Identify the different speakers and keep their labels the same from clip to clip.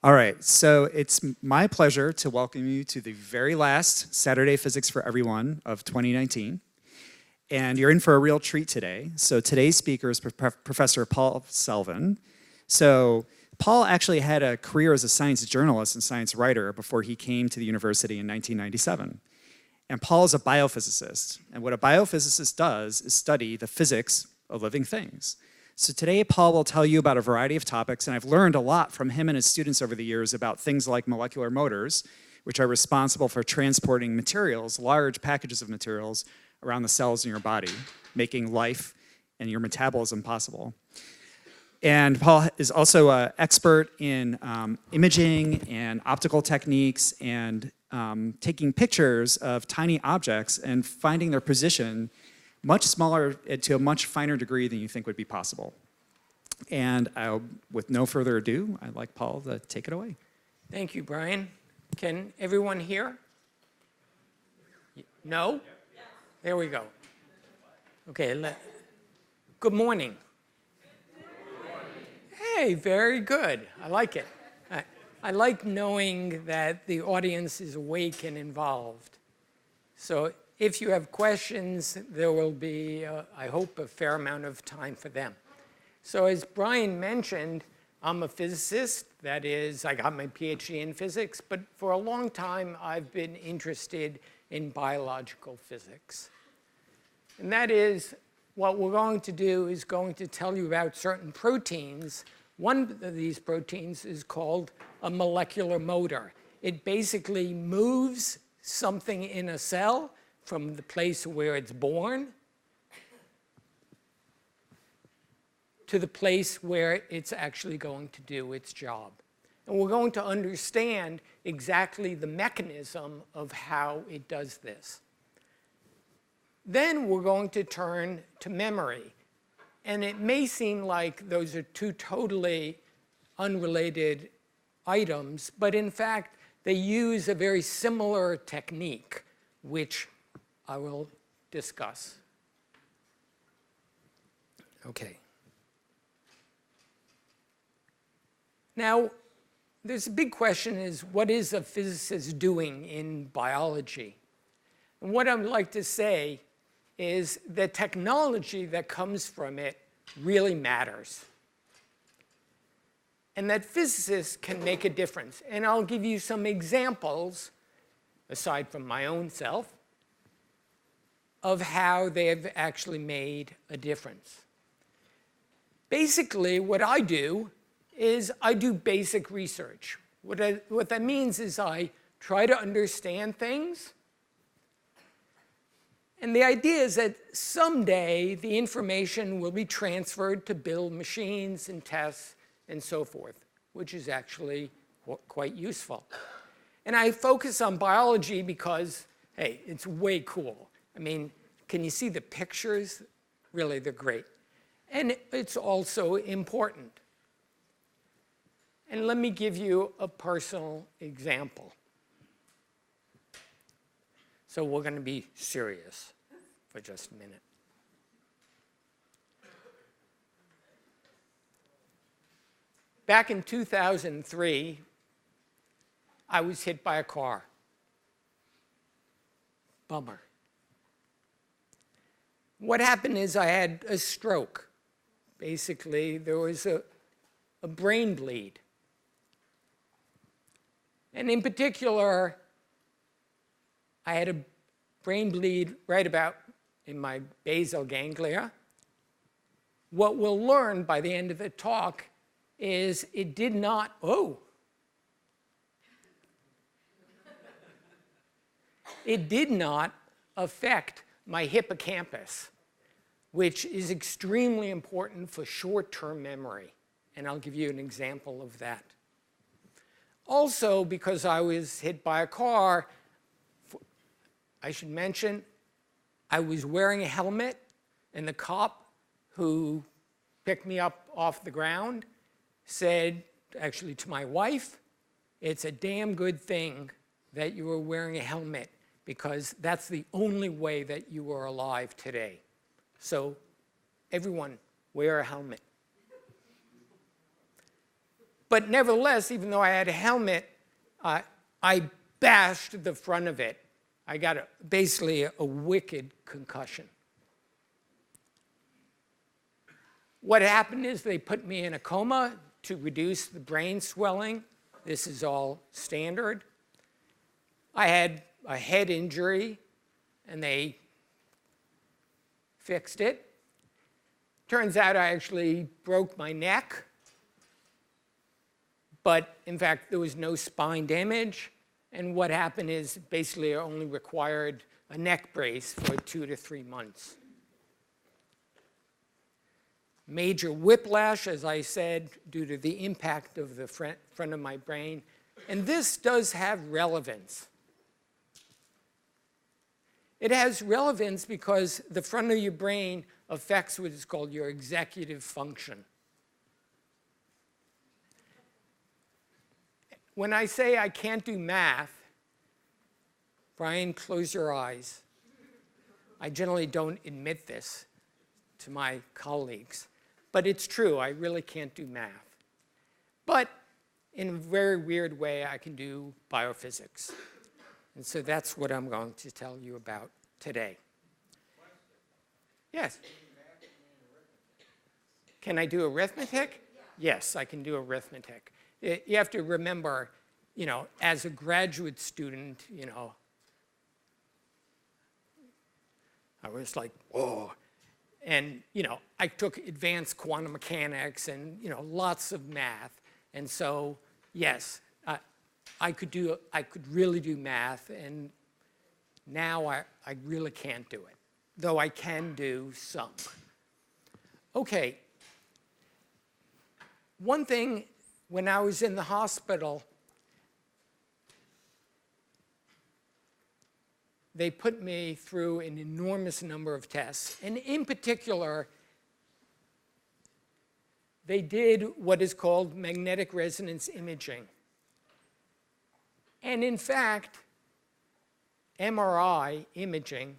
Speaker 1: All right, so it's my pleasure to welcome you to the very last Saturday Physics for Everyone of 2019. And you're in for a real treat today. So today's speaker is Professor Paul Selvin. So Paul actually had a career as a science journalist and science writer before he came to the university in 1997. And Paul is a biophysicist. And what a biophysicist does is study the physics of living things. So today, Paul will tell you about a variety of topics, and I've learned a lot from him and his students over the years about things like molecular motors, which are responsible for transporting materials, large packages of materials, around the cells in your body, making life and your metabolism possible. And Paul is also an expert in imaging and optical techniques and taking pictures of tiny objects and finding their position much smaller to a much finer degree than you think would be possible. And with no further ado, I'd like Paul to take it away.
Speaker 2: Thank you, Brian. Can everyone hear? No? There we go. Okay, good morning. Hey, very good. I like it. I like knowing that the audience is awake and involved. So if you have questions, there will be, I hope, a fair amount of time for them. So as Brian mentioned, I'm a physicist. That is, I got my PhD in physics, but for a long time, I've been interested in biological physics. And that is, what we're going to do is going to tell you about certain proteins. One of these proteins is called a molecular motor. It basically moves something in a cell from the place where it's born to the place where it's actually going to do its job. And we're going to understand exactly the mechanism of how it does this. Then we're going to turn to memory. And it may seem like those are two totally unrelated items, but in fact, they use a very similar technique, which I will discuss. Okay. Now, there's a big question is, what is a physicist doing in biology? And what I'd like to say is the technology that comes from it really matters. And that physicists can make a difference. And I'll give you some examples, aside from my own self, of how they have actually made a difference. Basically, what I do is I do basic research. What that means is I try to understand things. And the idea is that someday the information will be transferred to build machines and tests and so forth, which is actually quite useful. And I focus on biology because, hey, it's way cool. I mean, can you see the pictures? Really, they're great. And it's also important. And let me give you a personal example. So we're going to be serious for just a minute. Back in 2003, I was hit by a car. Bummer. What happened is I had a stroke. Basically, there was a brain bleed. And in particular, I had a brain bleed right about in my basal ganglia. What we'll learn by the end of the talk is it did not, it did not affect my hippocampus, which is extremely important for short-term memory. And I'll give you an example of that. Also, because I was hit by a car, I should mention, I was wearing a helmet, and the cop who picked me up off the ground said, actually to my wife, it's a damn good thing that you were wearing a helmet because that's the only way that you are alive today. So everyone, wear a helmet. But nevertheless, even though I had a helmet, I bashed the front of it. I got basically a wicked concussion. What happened is they put me in a coma to reduce the brain swelling. This is all standard. I had a head injury, and they fixed it. Turns out I actually broke my neck, but in fact, there was no spine damage. And what happened is basically I only required a neck brace for 2 to 3 months. Major whiplash, as I said, due to the impact of the front of my brain. And this does have relevance. It has relevance because the front of your brain affects what is called your executive function. When I say I can't do math, Brian, close your eyes. I generally don't admit this to my colleagues, but it's true. I really can't do math. But in a very weird way, I can do biophysics. And so that's what I'm going to tell you about today. Yes? Can I do arithmetic? Yes, I can do arithmetic. You have to remember, as a graduate student, I was like, whoa. And, I took advanced quantum mechanics and, lots of math. And so, yes, I could really do math, and now I really can't do it, though I can do some. Okay. One thing, when I was in the hospital, they put me through an enormous number of tests. And in particular, they did what is called magnetic resonance imaging. And in fact, MRI imaging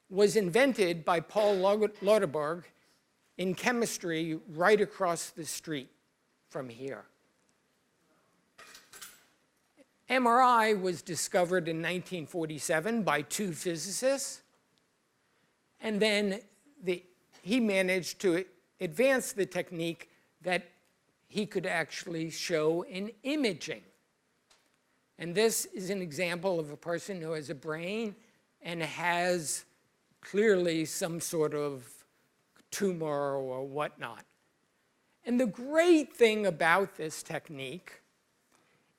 Speaker 2: was invented by Paul Lauterberg in chemistry right across the street from here. MRI was discovered in 1947 by 2 physicists, and then he managed to advance the technique that he could actually show in imaging. And this is an example of a person who has a brain and has clearly some sort of tumor or whatnot. And the great thing about this technique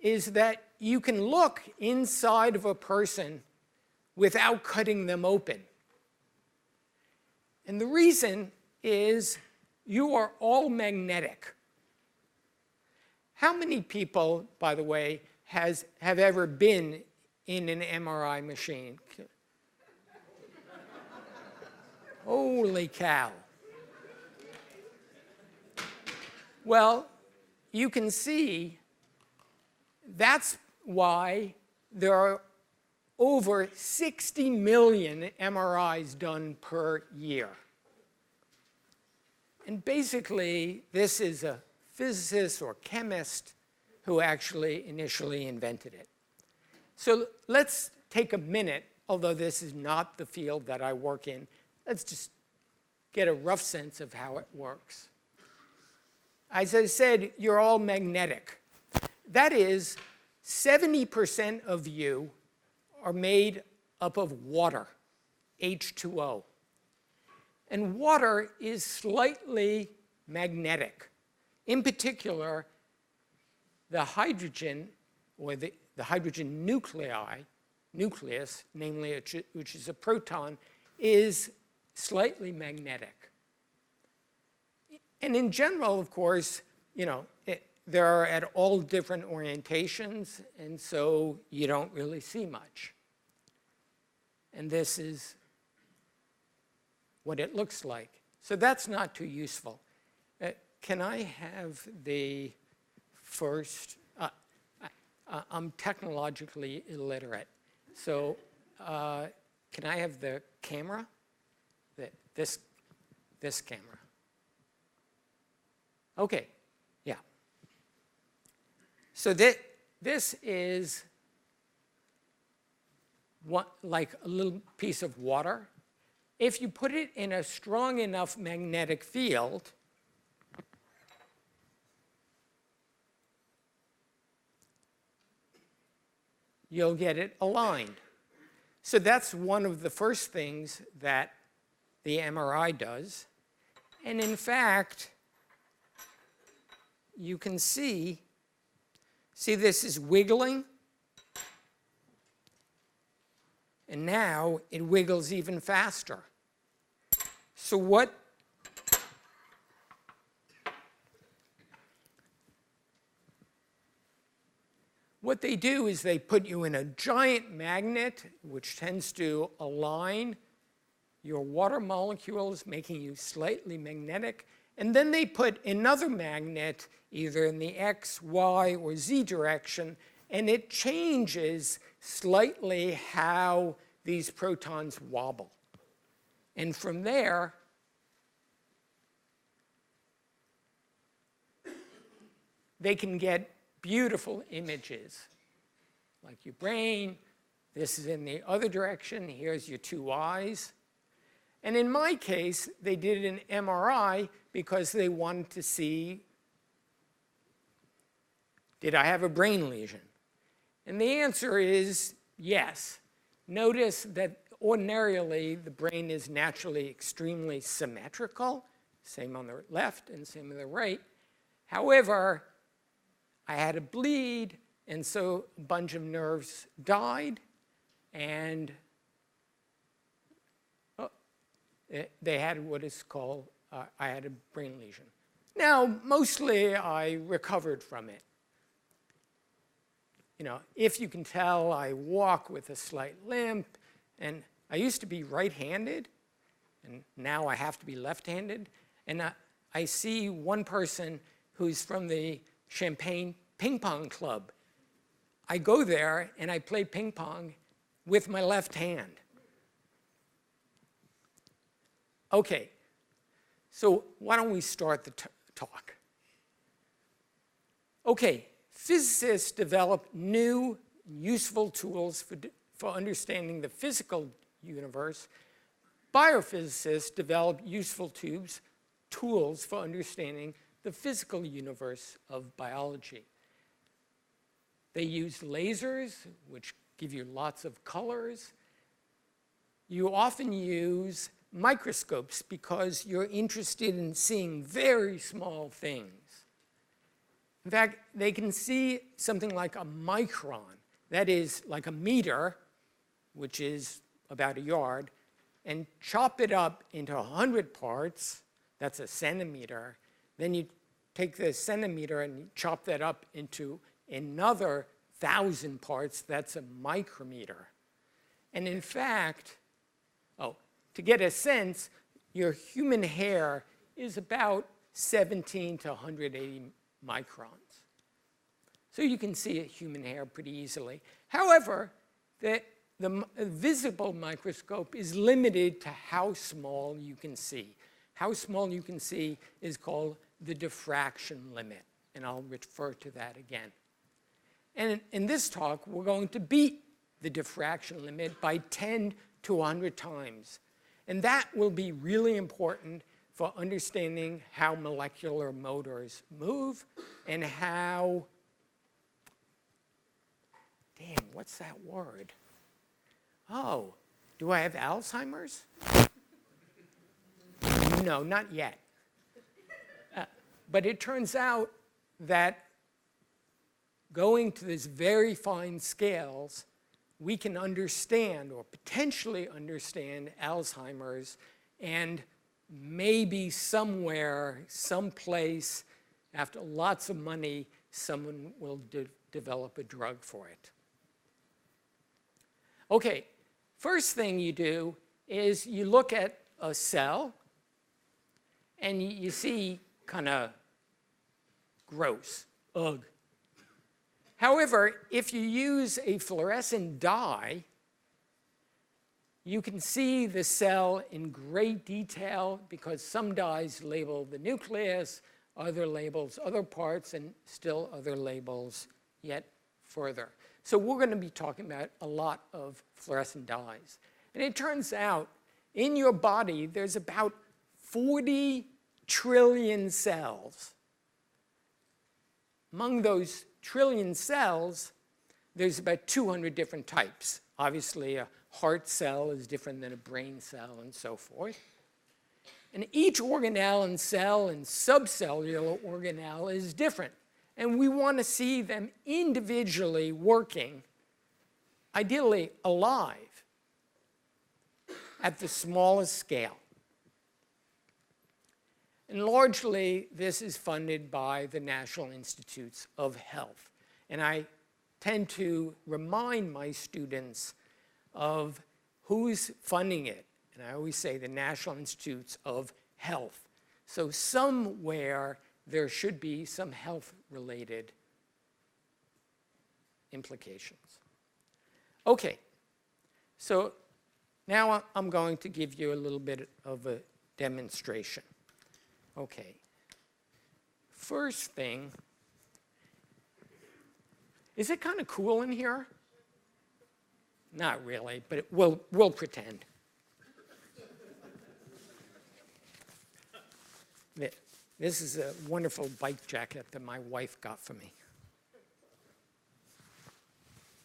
Speaker 2: is that you can look inside of a person without cutting them open. And the reason is you are all magnetic. How many people, by the way, have ever been in an MRI machine? Holy cow. Well, you can see that's why there are over 60 million MRIs done per year. And basically, this is a physicist or chemist who actually initially invented it. So let's take a minute, although this is not the field that I work in, let's just get a rough sense of how it works. As I said, you're all magnetic. That is, 70% of you are made up of water, H2O. And water is slightly magnetic. In particular, the hydrogen, or the hydrogen nucleus, namely which is a proton, is slightly magnetic. And in general, of course, there are at all different orientations, and so you don't really see much. And this is what it looks like. So that's not too useful. Can I have the first? I'm technologically illiterate. So can I have the camera? This camera. Okay, yeah. So this is like a little piece of water. If you put it in a strong enough magnetic field, you'll get it aligned. So that's one of the first things that the MRI does. And in fact, you can see this is wiggling. And now it wiggles even faster. So what they do is they put you in a giant magnet, which tends to align your water molecules, making you slightly magnetic. And then they put another magnet either in the X, Y, or Z direction, and it changes slightly how these protons wobble. And from there, they can get beautiful images, like your brain. This is in the other direction. Here's your two eyes. And in my case, they did an MRI because they wanted to see, did I have a brain lesion? And the answer is yes. Notice that ordinarily the brain is naturally extremely symmetrical, same on the left and same on the right. However, I had a bleed, and so a bunch of nerves died, and they had what is called, I had a brain lesion. Now, mostly I recovered from it. You know, if you can tell, I walk with a slight limp, and I used to be right-handed, and now I have to be left-handed. And I see one person who's from the Champagne Ping Pong Club. I go there, and I play ping pong with my left hand. Okay, so why don't we start the talk? Okay. Physicists develop new, useful tools for understanding the physical universe. Biophysicists develop useful tools for understanding the physical universe of biology. They use lasers, which give you lots of colors. You often use microscopes because you're interested in seeing very small things. In fact, they can see something like a micron, that is like a meter, which is about a yard, and chop it up into 100 parts, that's a centimeter. Then you take the centimeter and you chop that up into another 1,000 parts, that's a micrometer. And in fact, to get a sense, your human hair is about 17 to 180 microns. So you can see a human hair pretty easily. However, the visible microscope is limited to how small you can see. How small you can see is called the diffraction limit, and I'll refer to that again. And in this talk, we're going to beat the diffraction limit by 10 to 100 times. And that will be really important for understanding how molecular motors move and how, damn, what's that word? Oh, do I have Alzheimer's? No, not yet. But it turns out that going to these very fine scales, we can understand or potentially understand Alzheimer's, and maybe somewhere, someplace, after lots of money, someone will develop a drug for it. Okay, first thing you do is you look at a cell, and you see kind of gross, ugh. However, if you use a fluorescent dye, you can see the cell in great detail because some dyes label the nucleus, other labels other parts, and still other labels yet further. So we're going to be talking about a lot of fluorescent dyes. And it turns out in your body there's about 40 trillion cells. Among those trillion cells, there's about 200 different types. Obviously, a heart cell is different than a brain cell and so forth. And each organelle and cell and subcellular organelle is different. And we want to see them individually working, ideally alive, at the smallest scale. And largely, this is funded by the National Institutes of Health. And I tend to remind my students of who's funding it. And I always say the National Institutes of Health. So somewhere there should be some health-related implications. Okay, so now I'm going to give you a little bit of a demonstration. Okay, first thing, is it kind of cool in here? Not really, but we'll pretend. This is a wonderful bike jacket that my wife got for me.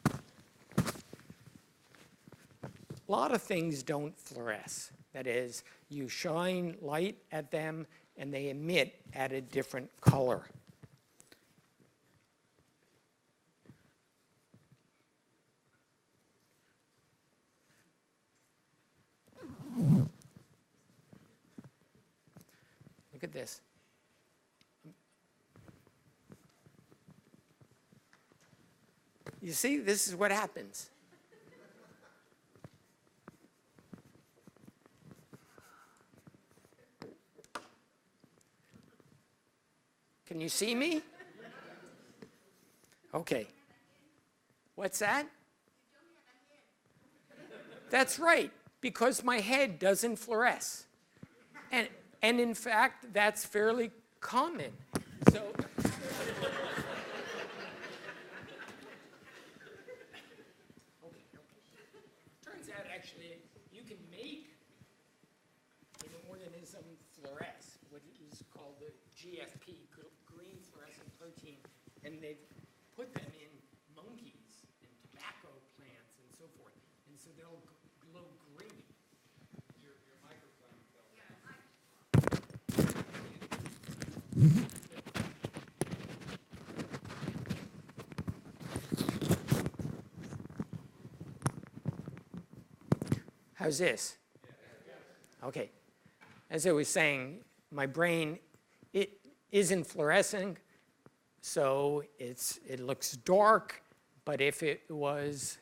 Speaker 2: A lot of things don't fluoresce. That is, you shine light at them and they emit at a different color. Look at this. You see, this is what happens. Can you see me? Okay. What's that? That's right, because my head doesn't fluoresce. And in fact, that's fairly common. So turns out actually you can make an organism fluoresce, what is called the GFP, green fluorescent protein, and they've put them in monkeys and tobacco plants and so forth, and so they'll glow green. Your microphone fell. How's this? Okay. As I was saying, my brain, it isn't fluorescing, so it looks dark, but if it was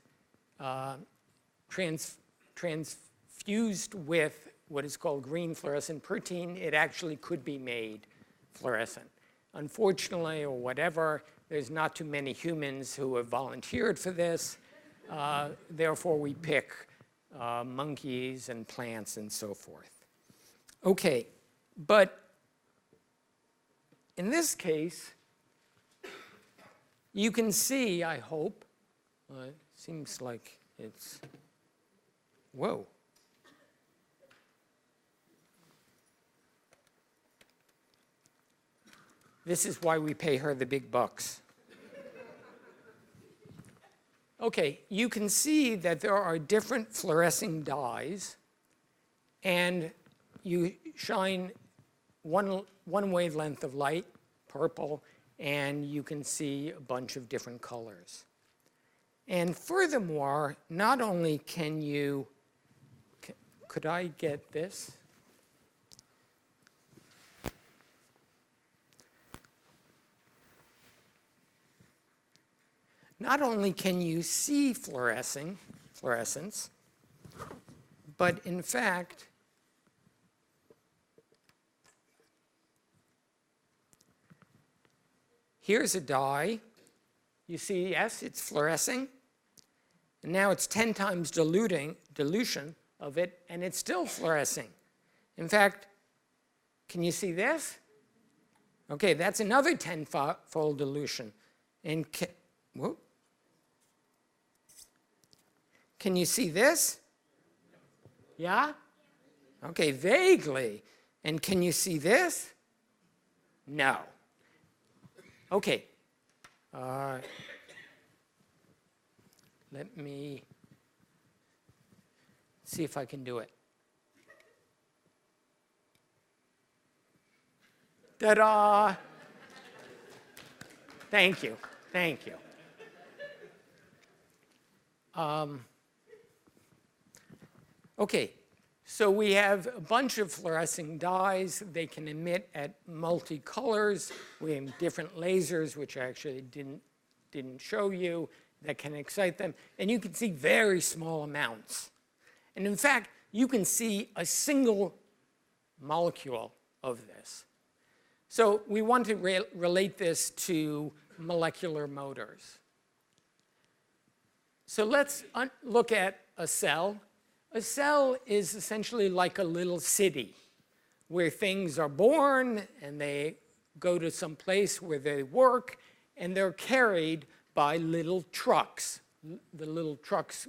Speaker 2: transfused with what is called green fluorescent protein, it actually could be made fluorescent. Unfortunately, or whatever, there's not too many humans who have volunteered for this. Therefore, we pick monkeys and plants and so forth. Okay, but in this case, you can see, I hope, it seems like it's, whoa. This is why we pay her the big bucks. Okay, you can see that there are different fluorescing dyes, and you shine one wavelength of light, purple, and you can see a bunch of different colors. And furthermore, not only can you, could I get this? Not only can you see fluorescence, but in fact, here's a dye. You see, yes, it's fluorescing. And now it's 10 times dilution of it, and it's still fluorescing. In fact, can you see this? Okay, that's another 10-fold dilution. And Whoop. Can you see this? Yeah? Okay, vaguely. And can you see this? No. Okay. Let me see if I can do it. Ta-da! Thank you. Thank you. Okay, so we have a bunch of fluorescing dyes. They can emit at multicolors. We have different lasers, which I actually didn't show you, that can excite them. And you can see very small amounts. And in fact, you can see a single molecule of this. So we want to relate this to molecular motors. So let's look at a cell. A cell is essentially like a little city where things are born and they go to some place where they work and they're carried by little trucks. The little trucks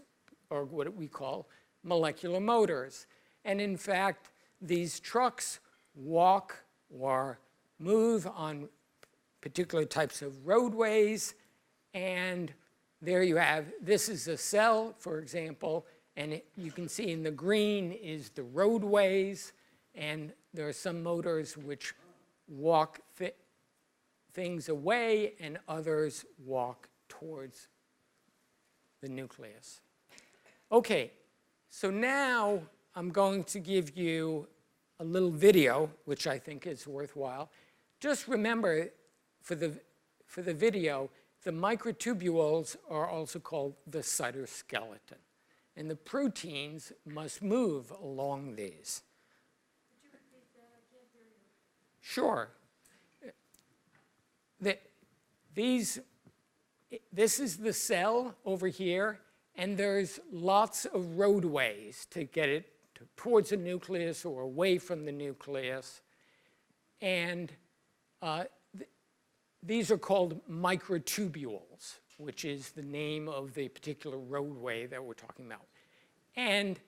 Speaker 2: are what we call molecular motors. And in fact, these trucks walk or move on particular types of roadways. And there you have, this is a cell, for example, and you can see in the green is the roadways, and there are some motors which walk things away and others walk towards the nucleus. Okay, so now I'm going to give you a little video, which I think is worthwhile. Just remember, for the video, the microtubules are also called the cytoskeleton. And the proteins must move along these.
Speaker 3: Could you repeat that? I can't hear you.
Speaker 2: Sure. This is the cell over here, and there's lots of roadways to get it towards the nucleus or away from the nucleus. And these are called microtubules, which is the name of the particular roadway that we're talking about. And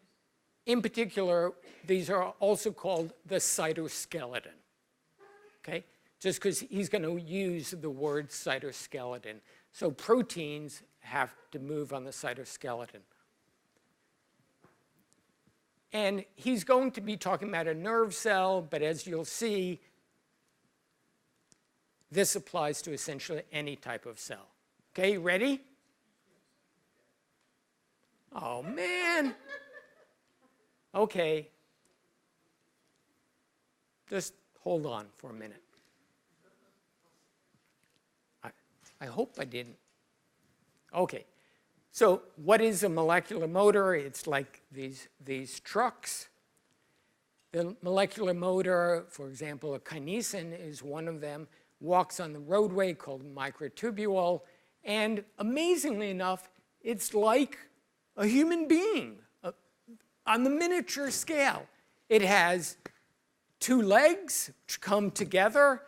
Speaker 2: in particular, these are also called the cytoskeleton, okay? Just because he's going to use the word cytoskeleton. So proteins have to move on the cytoskeleton. And he's going to be talking about a nerve cell, but as you'll see, this applies to essentially any type of cell. Okay, ready? Oh, man. Okay. Just hold on for a minute. I hope I didn't. Okay. So what is a molecular motor? It's like these trucks. The molecular motor, for example, a kinesin is one of them, walks on the roadway called microtubule. And amazingly enough, it's like a human being on the miniature scale. It has two legs which come together,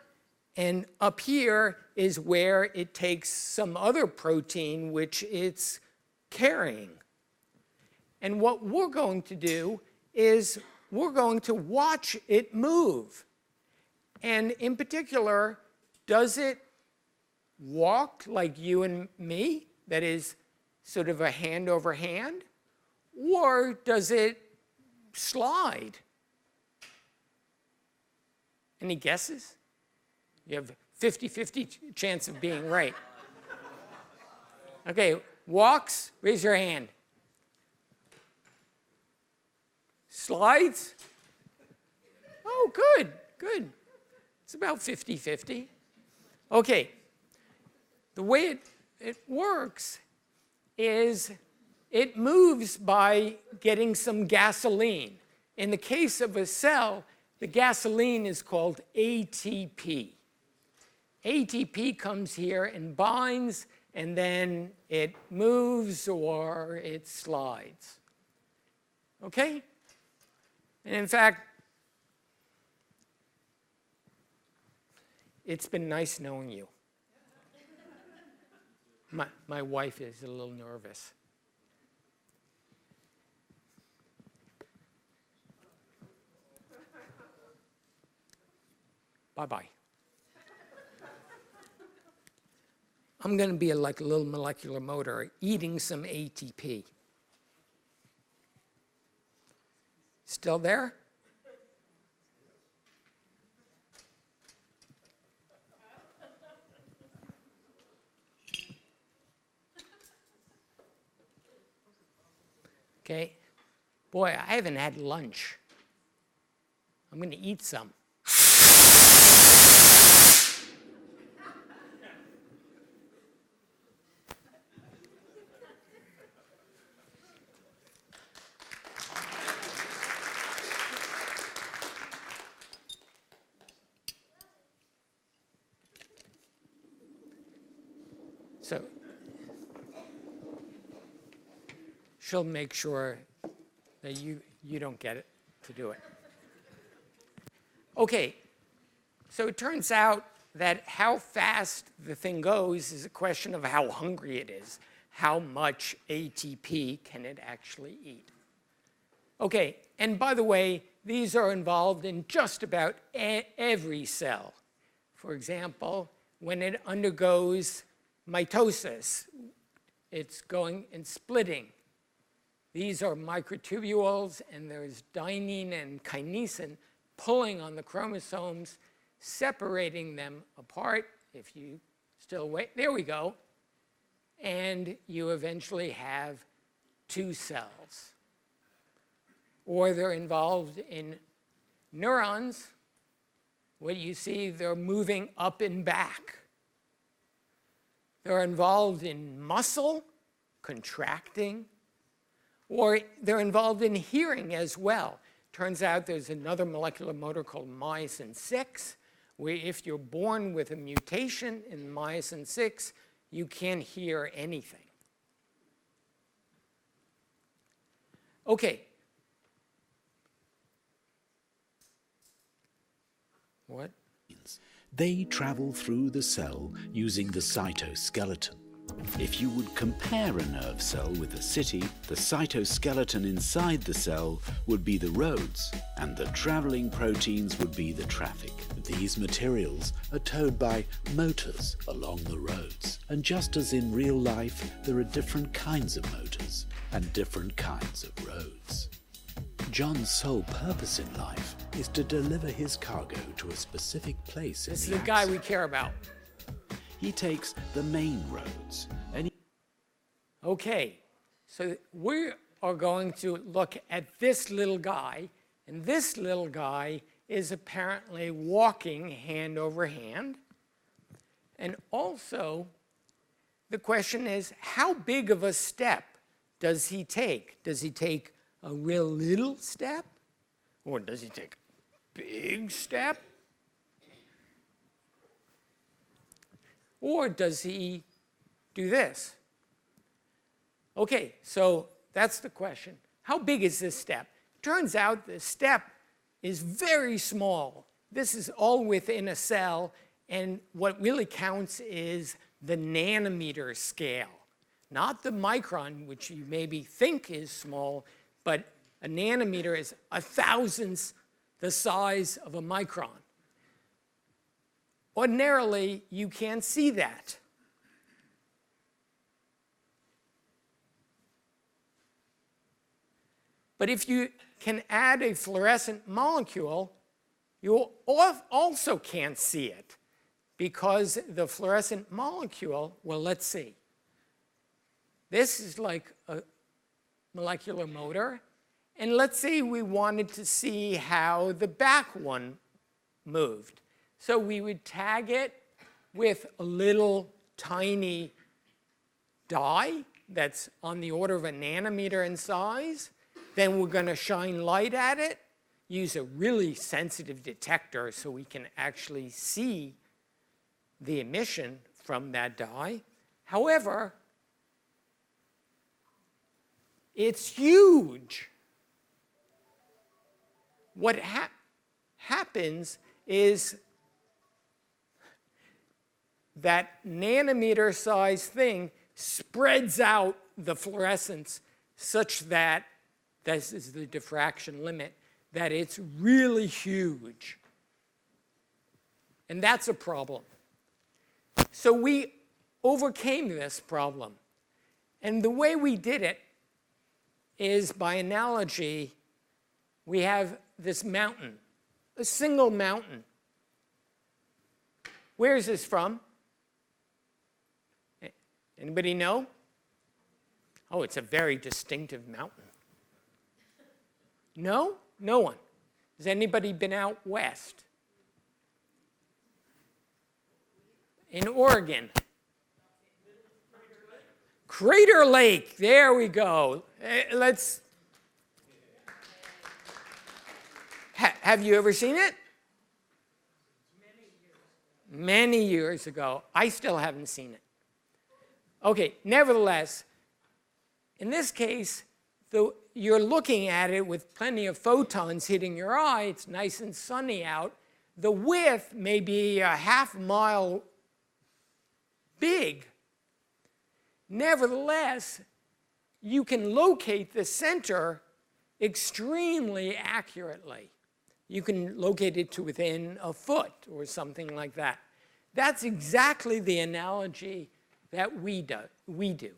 Speaker 2: and up here is where it takes some other protein which it's carrying. And what we're going to do is we're going to watch it move. And in particular, does it walk like you and me, that is sort of a hand over hand, or does it slide? Any guesses? You have 50-50 chance of being right. Okay, walks, raise your hand. Slides? Oh, good, good. It's about 50-50. Okay, the way it works is it moves by getting some gasoline. In the case of a cell, the gasoline is called ATP. ATP comes here and binds, and then it moves or it slides. Okay? And in fact, it's been nice knowing you. My wife is a little nervous. Bye-bye. I'm going to be like a little molecular motor eating some ATP. Still there? Okay. Boy, I haven't had lunch. I'm going to eat some. So she'll make sure that you don't get it to do it. Okay, so it turns out that how fast the thing goes is a question of how hungry it is. How much ATP can it actually eat? Okay, and by the way, these are involved in just about every cell. For example, when it undergoes mitosis, it's going and splitting. These are microtubules, and there's dynein and kinesin pulling on the chromosomes, separating them apart. If you still wait, there we go. And you eventually have two cells. Or they're involved in neurons. What you see, they're moving up and back. They're involved in muscle, contracting, or they're involved in hearing as well. Turns out there's another molecular motor called myosin 6, where if you're born with a mutation in myosin 6, you can't hear anything. Okay. What?
Speaker 4: They travel through the cell using the cytoskeleton. If you would compare a nerve cell with a city, the cytoskeleton inside the cell would be the roads, and the traveling proteins would be the traffic. These materials are towed by motors along the roads. And just as in real life, there are different kinds of motors and different kinds of roads. John's sole purpose in life is to deliver his cargo to a specific place in
Speaker 2: This
Speaker 4: the
Speaker 2: is the guy
Speaker 4: axis.
Speaker 2: we care about.
Speaker 4: He takes the main roads, and
Speaker 2: Okay, so we are going to look at this little guy, and this little guy is apparently walking hand over hand. And also, the question is, how big of a step does he take? Does he take a real little step? Or does he take a big step? Or does he do this? Okay, so that's the question. How big is this step? Turns out the step is very small. This is all within a cell, and what really counts is the nanometer scale. Not the micron, which you maybe think is small, but a nanometer is 1,000th the size of a micron. Ordinarily, you can't see that. But if you can add a fluorescent molecule, you also can't see it, because the fluorescent molecule, well, let's see. This is like a molecular motor. And let's say we wanted to see how the back one moved. So we would tag it with a little tiny dye that's on the order of a nanometer in size. Then we're going to shine light at it, use a really sensitive detector so we can actually see the emission from that dye. However, it's huge. What happens is that nanometer size thing spreads out the fluorescence such that, this is the diffraction limit, that it's really huge. And that's a problem. So we overcame this problem. And the way we did it is by analogy. We have this mountain, a single mountain. Where is this from? Anybody know? Oh, it's a very distinctive mountain. No? No one. Has anybody been out west? In Oregon. Crater Lake. There we go. Let's. Have you ever seen it? Many years ago. I still haven't seen it. Okay, nevertheless, in this case, you're looking at it with plenty of photons hitting your eye. It's nice and sunny out. The width may be a half mile big. Nevertheless, you can locate the center extremely accurately. You can locate it to within a foot or something like that. That's exactly the analogy that we do.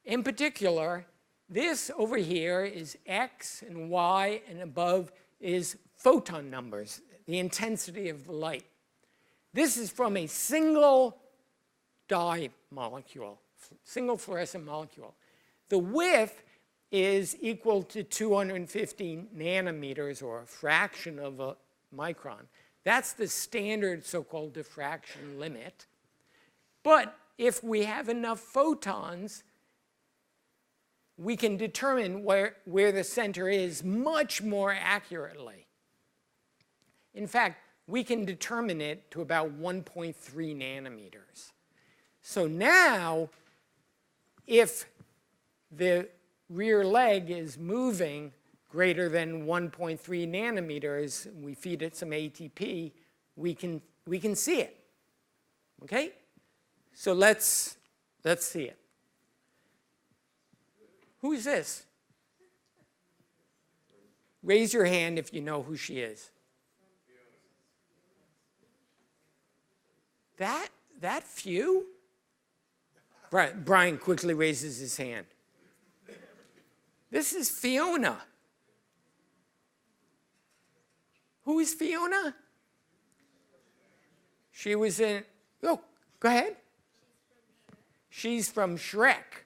Speaker 2: In particular, this over here is X and Y, and above is photon numbers, the intensity of the light. This is from a single dye molecule, single fluorescent molecule. The width is equal to 250 nanometers, or a fraction of a micron. That's the standard so-called diffraction limit. But if we have enough photons, we can determine where the center is much more accurately. In fact, we can determine it to about 1.3 nanometers. So now, if the rear leg is moving greater than 1.3 nanometers, we feed it some ATP, we can see it. Okay? So let's see it. Who is this? Raise your hand if you know who she is. That few? Brian quickly raises his hand. This is Fiona. Who is Fiona? She was in, oh, go ahead. She's from Shrek.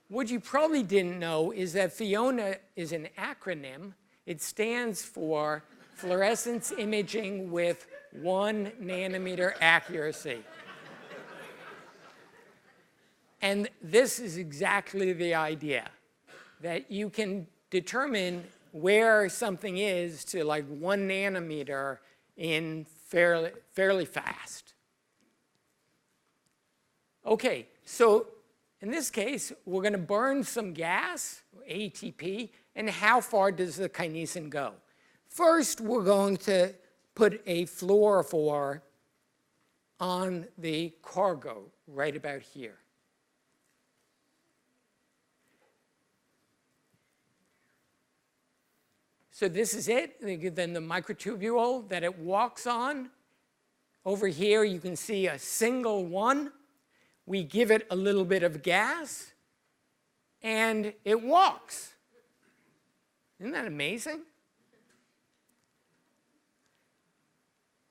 Speaker 2: What you probably didn't know is that Fiona is an acronym. It stands for Fluorescence Imaging with 1 nanometer accuracy. And this is exactly the idea, that you can determine where something is to like 1 nanometer in fairly fast. Okay, so in this case, we're going to burn some gas, ATP, and how far does the kinesin go? First, we're going to put a fluorophore on the cargo right about here. So this is it. Then the microtubule that it walks on. Over here, you can see a single one. We give it a little bit of gas, and it walks. Isn't that amazing?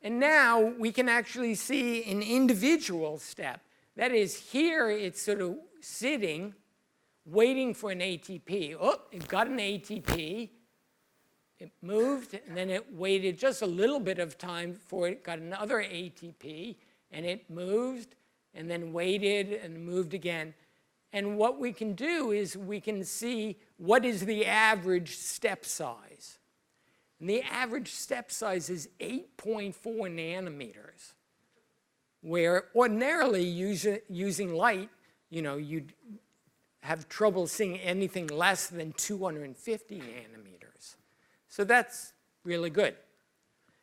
Speaker 2: And now we can actually see an individual step. That is, here it's sort of sitting, waiting for an ATP. Oh, it got an ATP. It moved, and then it waited just a little bit of time before it got another ATP, and it moved, and then waited and moved again. And what we can do is we can see what is the average step size. And the average step size is 8.4 nanometers, where ordinarily using light, you'd have trouble seeing anything less than 250 nanometers. So that's really good.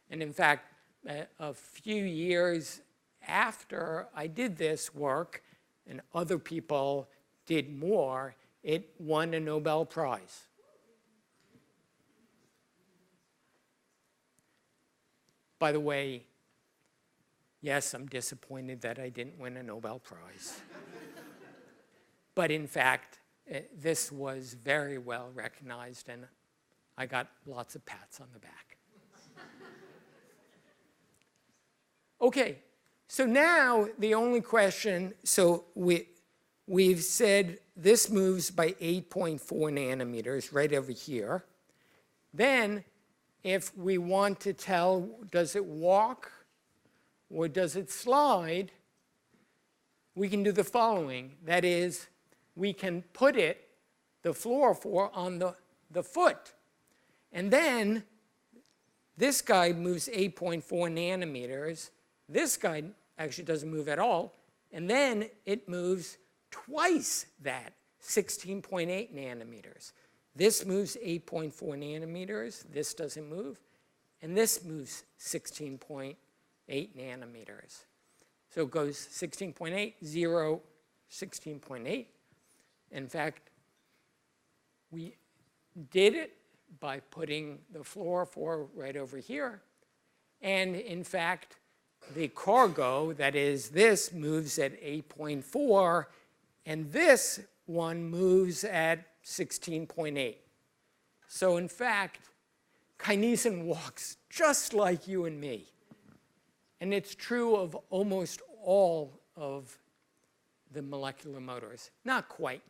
Speaker 2: And in fact, a few years after I did this work and other people did more, it won a Nobel Prize. By the way, yes, I'm disappointed that I didn't win a Nobel Prize. But in fact, this was very well recognized, and I got lots of pats on the back. Okay, so now the only question, so we've said this moves by 8.4 nanometers right over here. Then, if we want to tell, does it walk or does it slide, we can do the following. That is, we can put it, the fluorophore, on the foot. And then this guy moves 8.4 nanometers. This guy actually doesn't move at all. And then it moves twice that, 16.8 nanometers. This moves 8.4 nanometers. This doesn't move. And this moves 16.8 nanometers. So it goes 16.8, 0, 16.8. In fact, we did it by putting the fluorophore right over here. And in fact, the cargo, that is this, moves at 8.4, and this one moves at 16.8. So in fact, kinesin walks just like you and me. And it's true of almost all of the molecular motors. Not quite.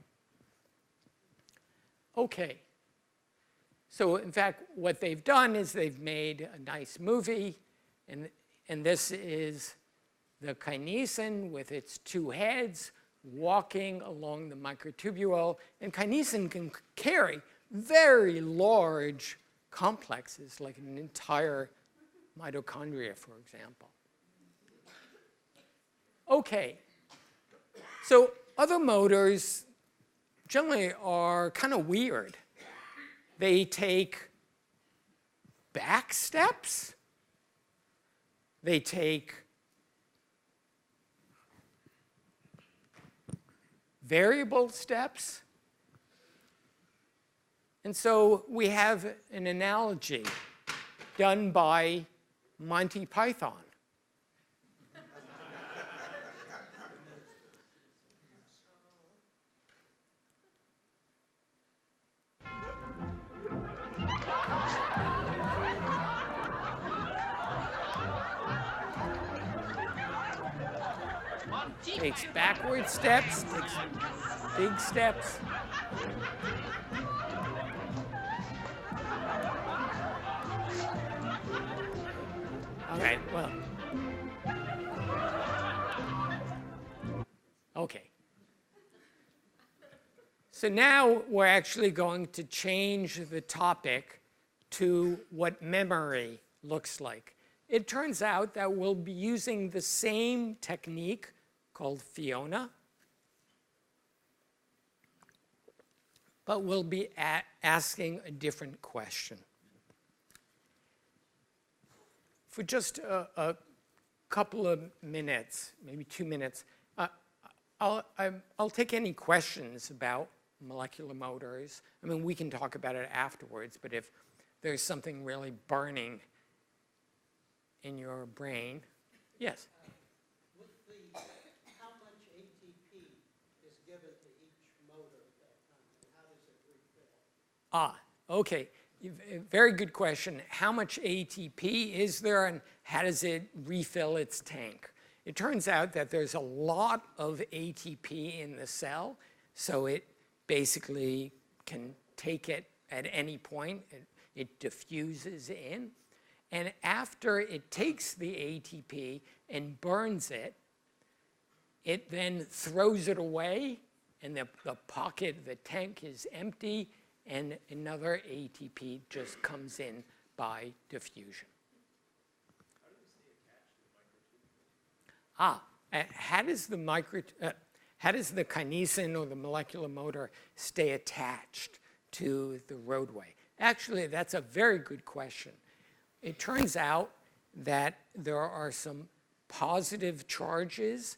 Speaker 2: Okay. So in fact, what they've done is they've made a nice movie, and this is the kinesin with its two heads walking along the microtubule. And kinesin can carry very large complexes, like an entire mitochondria, for example. Okay, so other motors generally are kind of weird. They take back steps. They take variable steps. And so we have an analogy done by Monty Python. Takes backward steps, takes big steps. All right, well. Okay. So now we're actually going to change the topic to what memory looks like. It turns out that we'll be using the same technique called Fiona, but we'll be asking a different question. For just a couple of minutes, maybe 2 minutes, I'll take any questions about molecular motors. I mean, we can talk about it afterwards, but if there's something really burning in your brain, yes?
Speaker 5: How much ATP is given to each motor at that time, and how does it refill?
Speaker 2: Okay. Very good question. How much ATP is there, and how does it refill its tank? It turns out that there's a lot of ATP in the cell, so it basically can take it at any point. It diffuses in. And after it takes the ATP and burns it, it then throws it away, and the pocket, the tank is empty, and another ATP just comes in by diffusion. How does the kinesin or the molecular motor stay attached to the roadway? Actually, that's a very good question. It turns out that there are some positive charges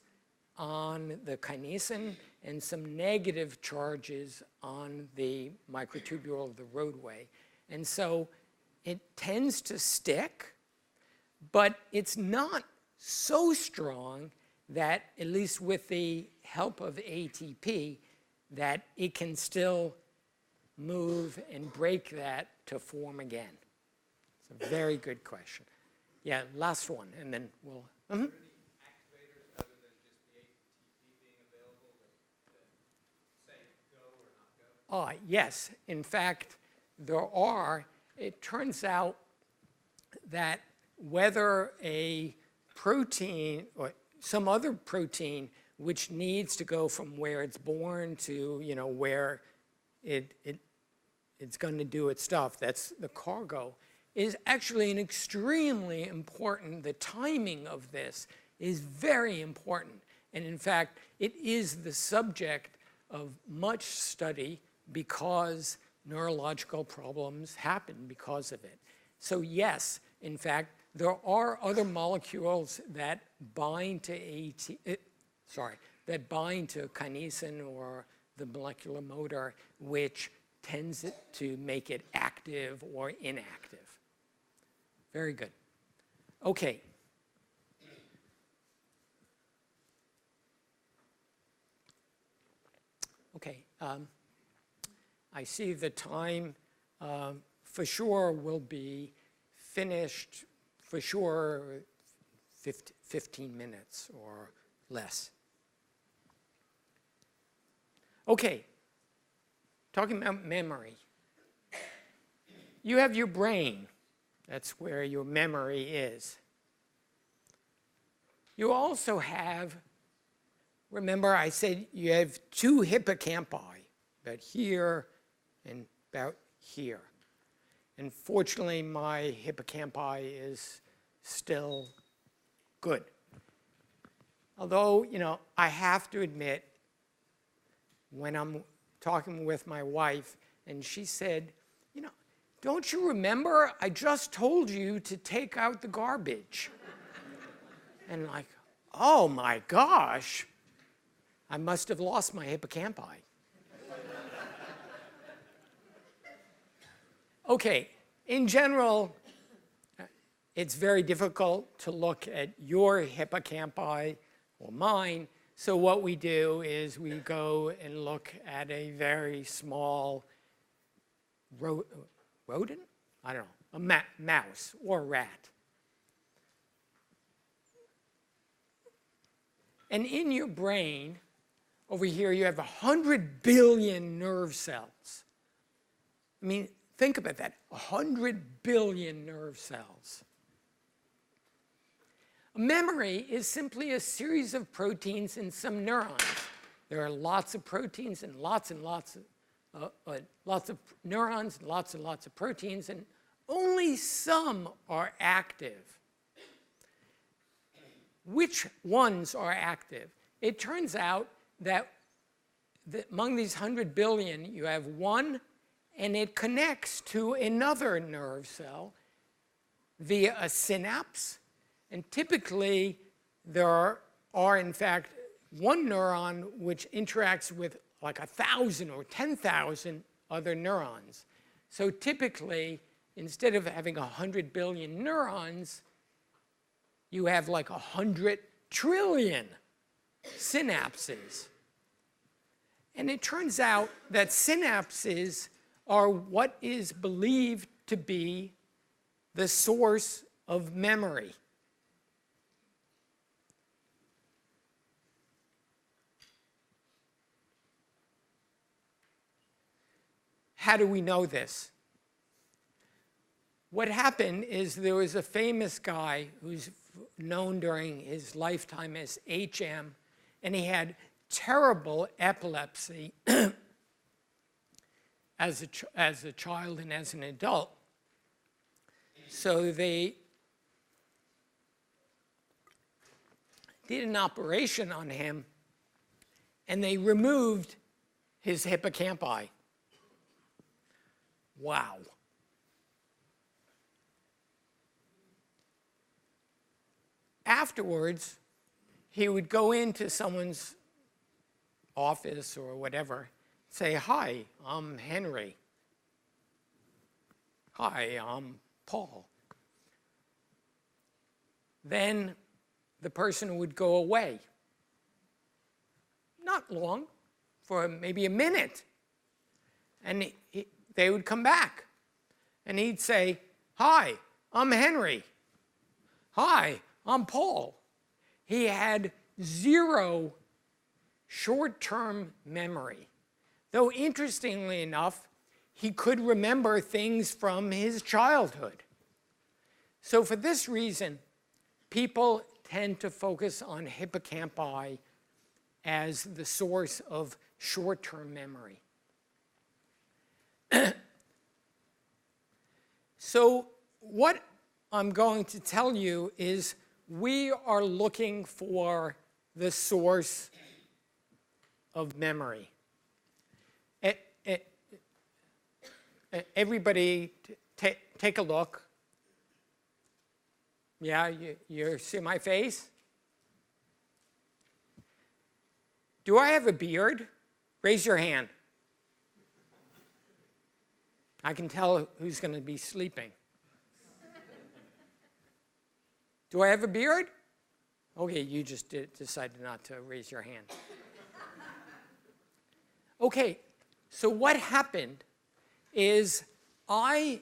Speaker 2: on the kinesin and some negative charges on the microtubule of the roadway. And so it tends to stick, but it's not so strong that, at least with the help of ATP, that it can still move and break that to form again. It's a very good question. Yeah, last one, and then we'll...
Speaker 6: Activators other than just the ATP being available that say go or not go?
Speaker 2: Yes, in fact, there are. It turns out that whether a protein or some other protein which needs to go from where it's born to where it's going to do its stuff, that's the cargo, is actually an extremely important, the timing of this is very important. And in fact, it is the subject of much study because neurological problems happen because of it. So yes, in fact, there are other molecules that bind to kinesin or the molecular motor, which tends to make it active or inactive. Very good. Okay. Okay. I see the time for sure will be finished for sure 15 minutes or less. Okay, talking about memory. You have your brain. That's where your memory is. You also have, remember I said you have two hippocampi, about here and about here. And fortunately, my hippocampi is still good. Although, I have to admit, when I'm talking with my wife, and she said, don't you remember I just told you to take out the garbage? And like, oh my gosh, I must have lost my hippocampi. Okay, in general, it's very difficult to look at your hippocampi or mine. So what we do is we go and look at a very small rodent? I don't know, a mouse or a rat. And in your brain, over here, you have 100 billion nerve cells. I mean, think about that, 100 billion nerve cells. Memory is simply a series of proteins and some neurons. There are lots of proteins and lots of neurons and lots of proteins, and only some are active. Which ones are active? It turns out that among these 100 billion, you have one, and it connects to another nerve cell via a synapse. And typically, there are in fact, one neuron which interacts with like 1,000 or 10,000 other neurons. So typically, instead of having 100 billion neurons, you have like 100 trillion synapses. And it turns out that synapses are what is believed to be the source of memory. How do we know this? What happened is there was a famous guy who's known during his lifetime as HM, and he had terrible epilepsy as a child and as an adult. So they did an operation on him, and they removed his hippocampi. Wow. afterwards, he would go into someone's office or whatever, say, "Hi, I'm Henry. Hi, I'm Paul." Then the person would go away. Not long, for maybe a minute. And they would come back. And he'd say, "Hi, I'm Henry. Hi, I'm Paul." He had zero short-term memory. Though interestingly enough, he could remember things from his childhood. So for this reason, people tend to focus on hippocampi as the source of short-term memory. So what I'm going to tell you is we are looking for the source of memory. Everybody take a look. Yeah, you see my face? Do I have a beard? Raise your hand. I can tell who's going to be sleeping. Do I have a beard? Okay, you just decided not to raise your hand. Okay, so what happened is by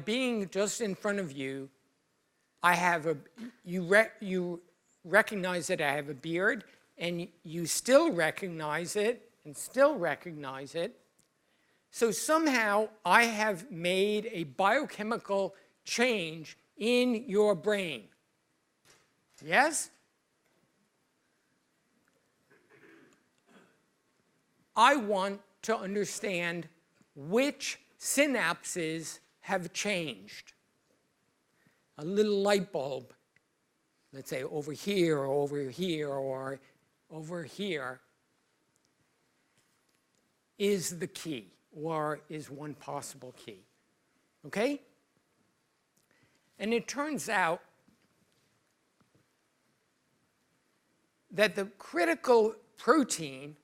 Speaker 2: being just in front of you, you recognize that I have a beard, and you still recognize it, and still recognize it. So somehow I have made a biochemical change in your brain. Yes? I want to understand which synapses have changed. A little light bulb, let's say over here, or over here, or over here, is the key, or is one possible key. Okay? And it turns out that the critical protein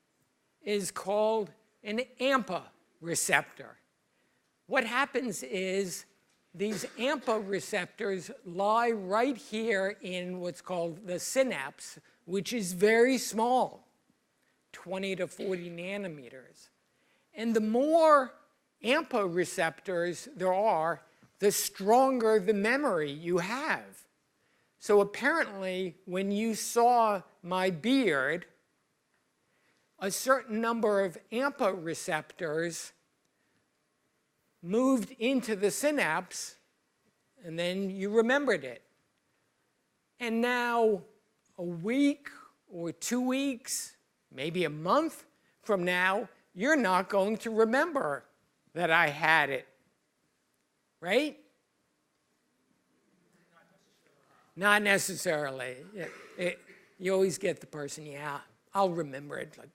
Speaker 2: is called an AMPA receptor. What happens is these AMPA receptors lie right here in what's called the synapse, which is very small, 20 to 40 nanometers. And the more AMPA receptors there are, the stronger the memory you have. So apparently, when you saw my beard, a certain number of AMPA receptors moved into the synapse, and then you remembered it. And now, a week or 2 weeks, maybe a month from now, you're not going to remember that I had it. Right? Not necessarily. You always get the person, yeah, I'll remember it like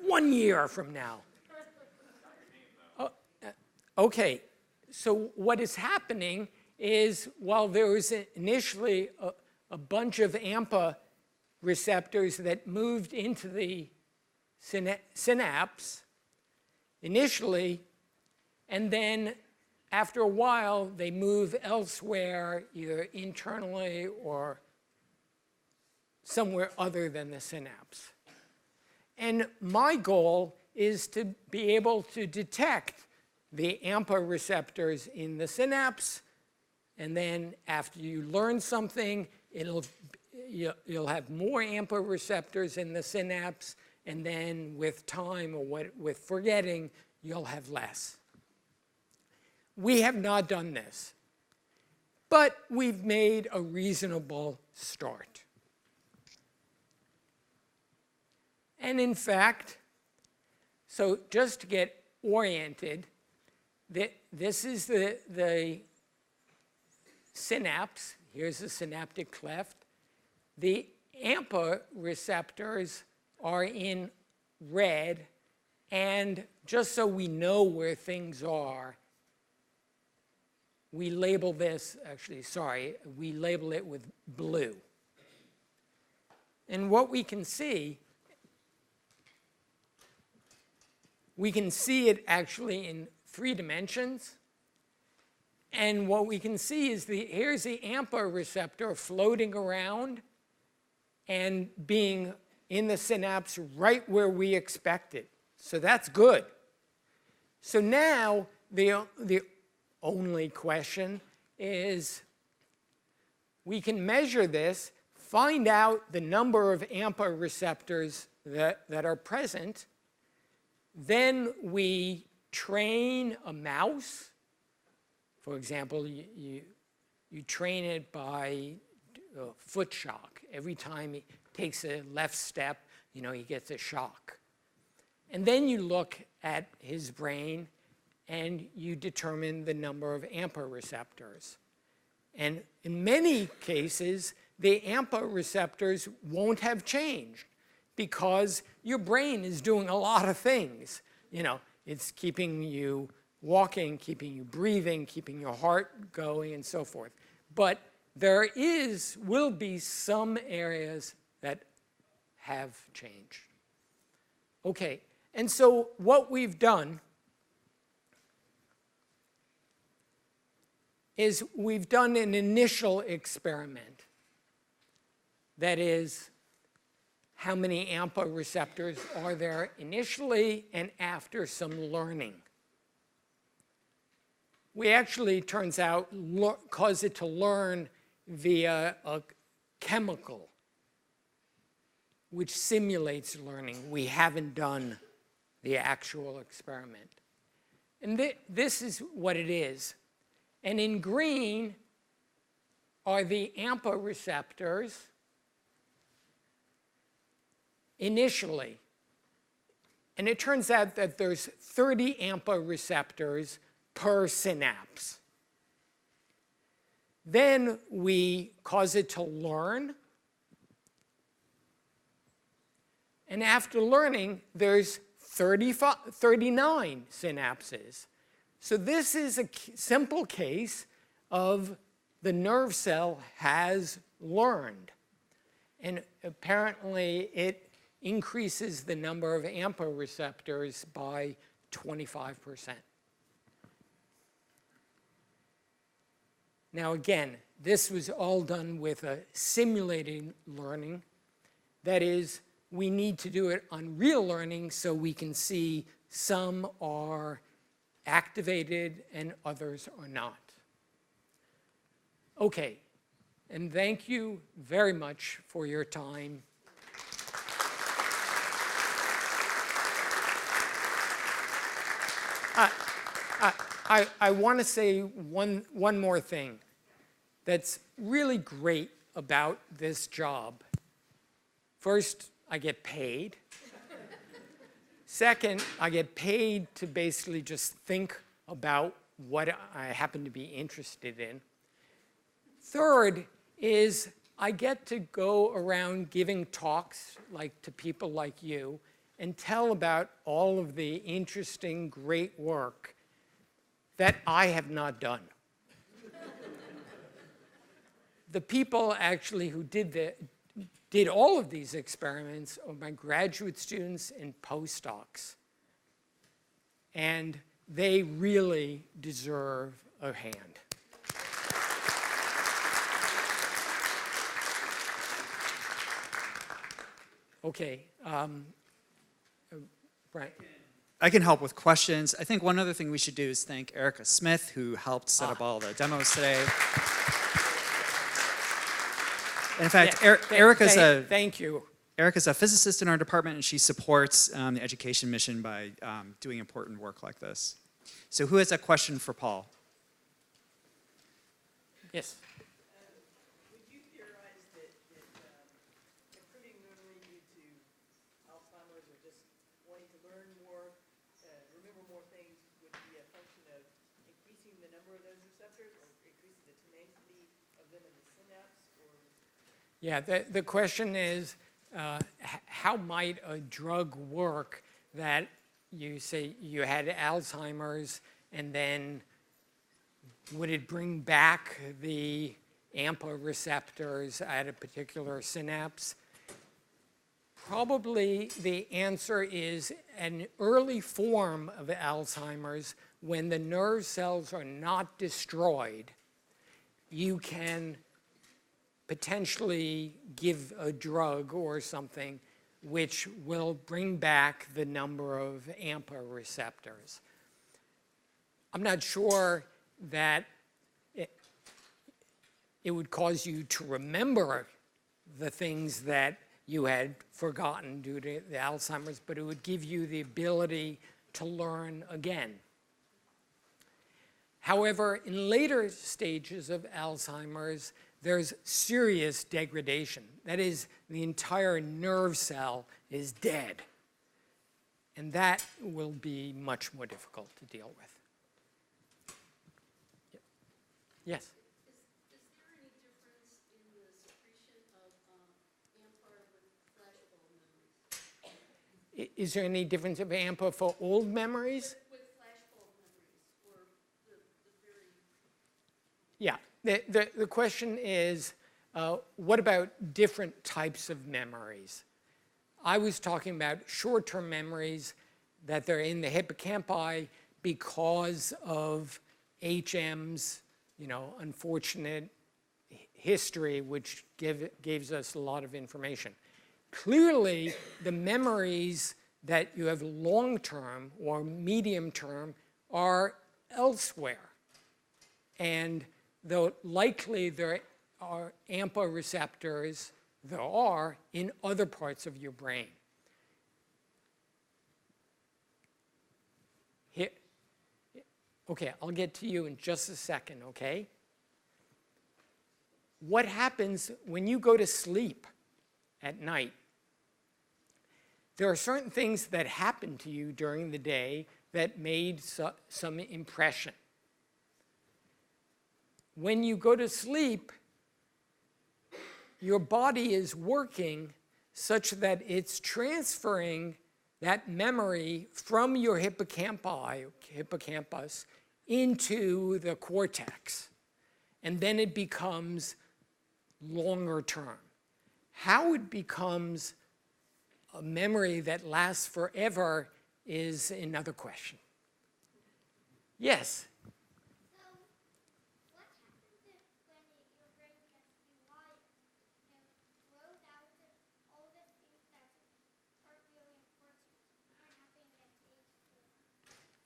Speaker 2: 1 year from now. Okay, so what is happening is while there was initially a bunch of AMPA receptors that moved into the synapse initially, and then after a while they move elsewhere, either internally or somewhere other than the synapse. And my goal is to be able to detect the AMPA receptors in the synapse, and then after you learn something, you'll have more AMPA receptors in the synapse, and then with time or with forgetting, you'll have less. We have not done this, but we've made a reasonable start. And in fact, so just to get oriented, this is the synapse. Here's the synaptic cleft. The AMPA receptors are in red, and just so we know where things are, we label this, actually, sorry, we label it with blue. And what we can see it actually in 3 dimensions. And what we can see is here's the AMPA receptor floating around and being in the synapse right where we expect it. So that's good. So now the only question is we can measure this, find out the number of AMPA receptors that are present. Then we train a mouse. For example, you train it by foot shock. Every time he takes a left step, he gets a shock. And then you look at his brain and you determine the number of AMPA receptors. And in many cases, the AMPA receptors won't have changed because your brain is doing a lot of things. It's keeping you walking, keeping you breathing, keeping your heart going, and so forth. But there will be some areas that have changed. Okay, and so what we've done is we've done an initial experiment. That is, how many AMPA receptors are there initially and after some learning. We actually, turns out, cause it to learn via a chemical which simulates learning. We haven't done the actual experiment. And this is what it is. And in green are the AMPA receptors initially. And it turns out that there's 30 AMPA receptors per synapse. Then we cause it to learn. And after learning, there's 39 synapses. So this is a simple case of the nerve cell has learned. And apparently it increases the number of AMPA receptors by 25%. Now again, this was all done with a simulated learning. That is, we need to do it on real learning so we can see some are activated and others are not. Okay, and thank you very much for your time. I want to say one more thing that's really great about this job. First, I get paid. Second, I get paid to basically just think about what I happen to be interested in. Third is I get to go around giving talks to people like you and tell about all of the interesting, great work that I have not done. The people actually who did all of these experiments are my graduate students and postdocs. And they really deserve a hand. Okay, Brian.
Speaker 1: I can help with questions. I think one other thing we should do is thank Erica Smith, who helped set up all the demos today. In fact,
Speaker 2: thank you.
Speaker 1: Erica's a physicist in our department, and she supports the education mission by doing important work like this. So who has a question for Paul?
Speaker 2: Yes.
Speaker 7: Would you theorize that improving memory due to Alzheimer's or just wanting to learn more, remember more things would be a function of increasing the number of those receptors or increasing the tenacity of them in the synapse? Or?
Speaker 2: Yeah, the question is, how might a drug work that you say you had Alzheimer's and then Would it bring back the AMPA receptors at a particular synapse? Probably the answer is an early form of Alzheimer's, when the nerve cells are not destroyed, you can potentially give a drug or something which will bring back the number of AMPA receptors. I'm not sure that it would cause you to remember the things that you had forgotten due to the Alzheimer's, but it would give you the ability to learn again. However, in later stages of Alzheimer's, there's serious degradation. That is, the entire nerve cell is dead. And that will be much more difficult to deal with. Yes?
Speaker 3: Is there any difference in the secretion of AMPA with flashbulb memories?
Speaker 2: Is there any difference of AMPA for old memories?
Speaker 3: With flashbulb memories, or the very...
Speaker 2: Yeah. The question is, what about different types of memories? I was talking about short-term memories that they're in the hippocampi because of HM's, unfortunate history, which gives us a lot of information. Clearly, the memories that you have long-term or medium-term are elsewhere. And though likely there are AMPA receptors, there are in other parts of your brain. Here, okay, I'll get to you in just a second, okay? What happens when you go to sleep at night? There are certain things that happen to you during the day that made some impression. When you go to sleep, your body is working such that it's transferring that memory from your hippocampus into the cortex. And then it becomes longer term. How it becomes a memory that lasts forever is another question. Yes?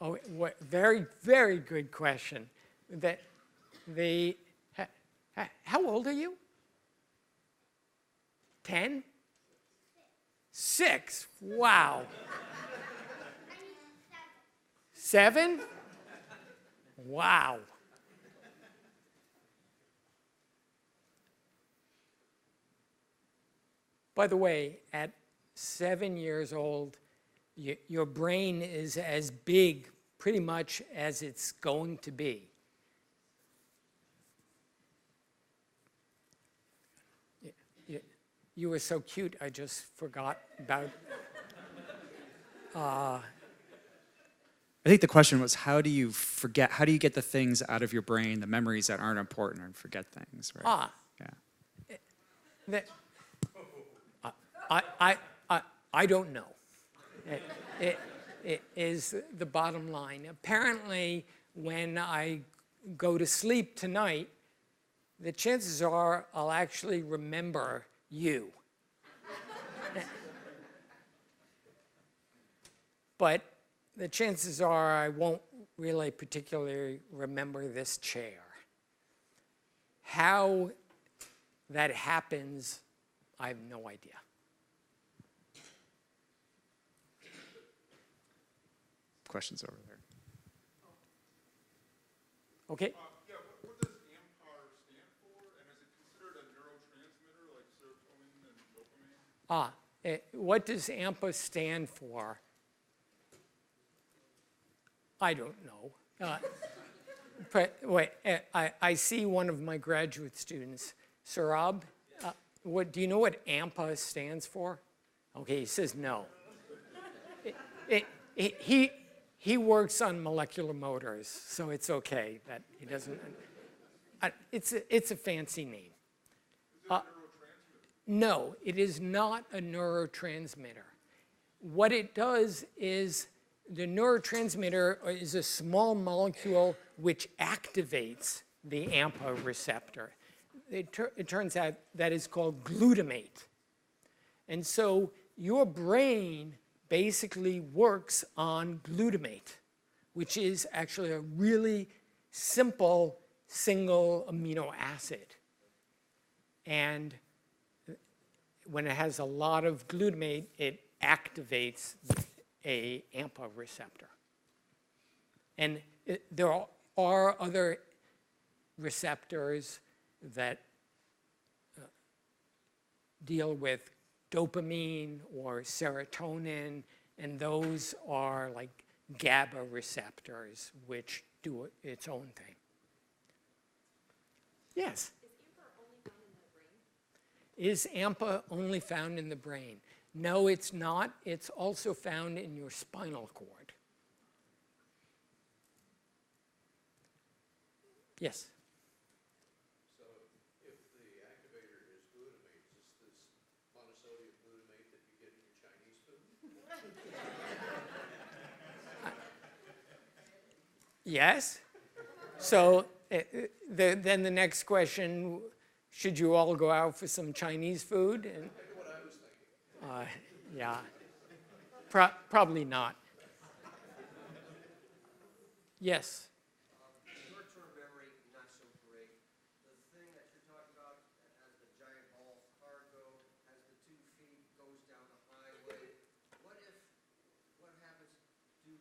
Speaker 2: Oh, very, very good question. How old are you? 10? 6? Wow. 7? Wow. By the way, at 7 years old, your brain is as big, pretty much, as it's going to be. You were so cute, I just forgot about...
Speaker 1: I think the question was, how do you get the things out of your brain, the memories that aren't important, and forget things, right?
Speaker 2: Yeah. I don't know. It is the bottom line. Apparently, when I go to sleep tonight, the chances are I'll actually remember you. But the chances are I won't really particularly remember this chair. How that happens, I have no idea.
Speaker 1: Questions over there.
Speaker 2: Okay.
Speaker 8: Yeah, what does AMPA stand for, and is it considered a neurotransmitter like serotonin and dopamine?
Speaker 2: What does AMPA stand for? I don't know. But wait, I see one of my graduate students, Sarab. Do you know what AMPA He works on molecular motors, so it's okay that he doesn't. It's a fancy name. No, it is not a neurotransmitter. What it does is the neurotransmitter is a small molecule which activates the AMPA receptor. It turns out that is called glutamate. And so your brain basically works on glutamate, which is actually a really simple single amino acid. And when it has a lot of glutamate, it activates a AMPA receptor. And there are other receptors that deal with dopamine or serotonin, and those are like GABA receptors, which do its own thing. Yes? Is AMPA only found in the brain? No, it's not. It's also found in your spinal cord. Yes?
Speaker 9: So if the activator is glutamate, is this monosodium glutamate that you get in your Chinese food?
Speaker 2: Yes. So then the next question, should you all go out for some Chinese food? And,
Speaker 9: What I was thinking.
Speaker 2: yeah, probably not. Yes.
Speaker 10: Short-term memory, not so great. The thing that you're talking about that has the giant ball of cargo, has the 2 feet, goes down the highway. What happens to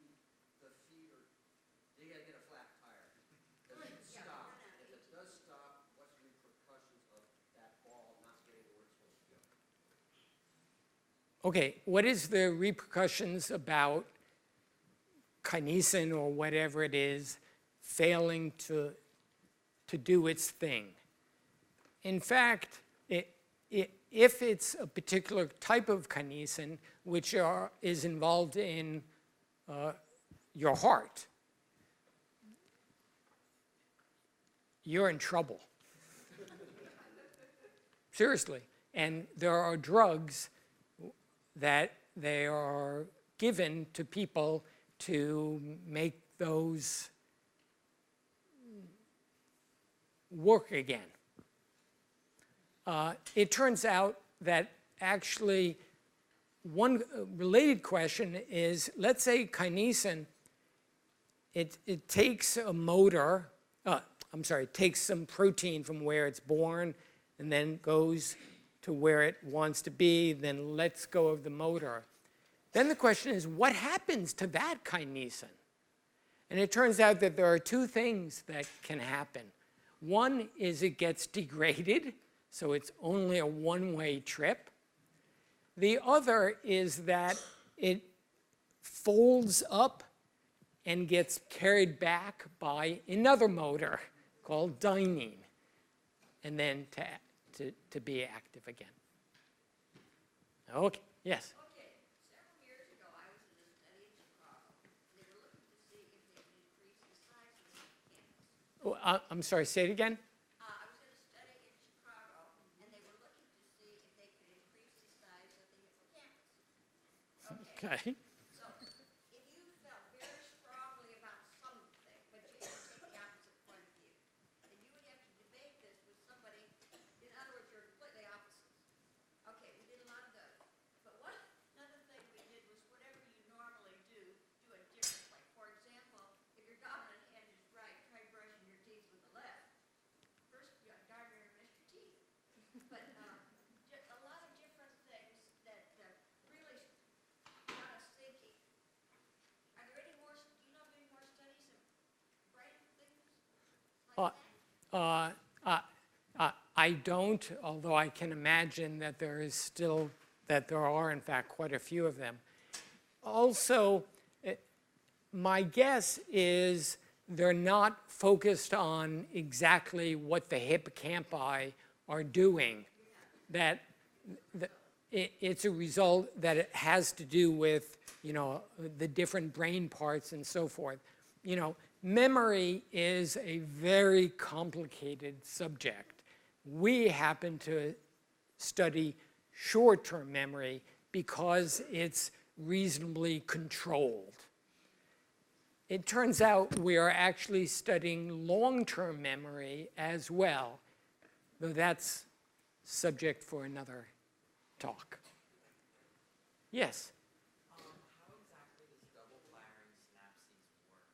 Speaker 10: the feet, or they gotta get a flat tire? Does it stop? If it does stop, what's the repercussions of that ball not getting to where it's supposed to go?
Speaker 2: Okay, what is the repercussions about kinesin or whatever it is failing to do its thing? In fact, if it's a particular type of kinesin which is involved in your heart, you're in trouble. Seriously. And there are drugs that they are given to people to make those work again. It turns out that actually one related question is, let's say kinesin, it takes a motor, it takes some protein from where it's born and then goes to where it wants to be, then lets go of the motor. Then the question is, what happens to that kinesin? And it turns out that there are 2 things that can happen. One is it gets degraded, so it's only a one-way trip. The other is that it folds up and gets carried back by another motor called dynein, and then to be active again. Okay, yes?
Speaker 3: Okay, several years ago, I was in a study in Chicago. They were looking to see if they could increase the size of the campus.
Speaker 2: Oh, I'm sorry, say it again?
Speaker 3: I was in a study in Chicago, and they were looking to see if they could increase the size of the hippocampus.
Speaker 2: Okay.
Speaker 3: So, if you felt very strongly about something, but you had to take the opposite point of view, then you would have to debate this with somebody. In other words, you're completely opposites. Okay, we did a lot of those. But another thing we did was whatever you normally do it differently. For example, if your dominant hand is right, try brushing your teeth with the left. First, you darn near missed your teeth. But just a lot of different things that really got us thinking. Are there any more, do you know of any more studies of brain things like that?
Speaker 2: I don't, although I can imagine that there are in fact quite a few of them. Also, my guess is they're not focused on exactly what the hippocampi are doing. That it's a result that it has to do with, the different brain parts and so forth. Memory is a very complicated subject. We happen to study short-term memory because it's reasonably controlled. It turns out we are actually studying long-term memory as well, though that's subject for another talk. Yes?
Speaker 11: How exactly does double firing synapses work?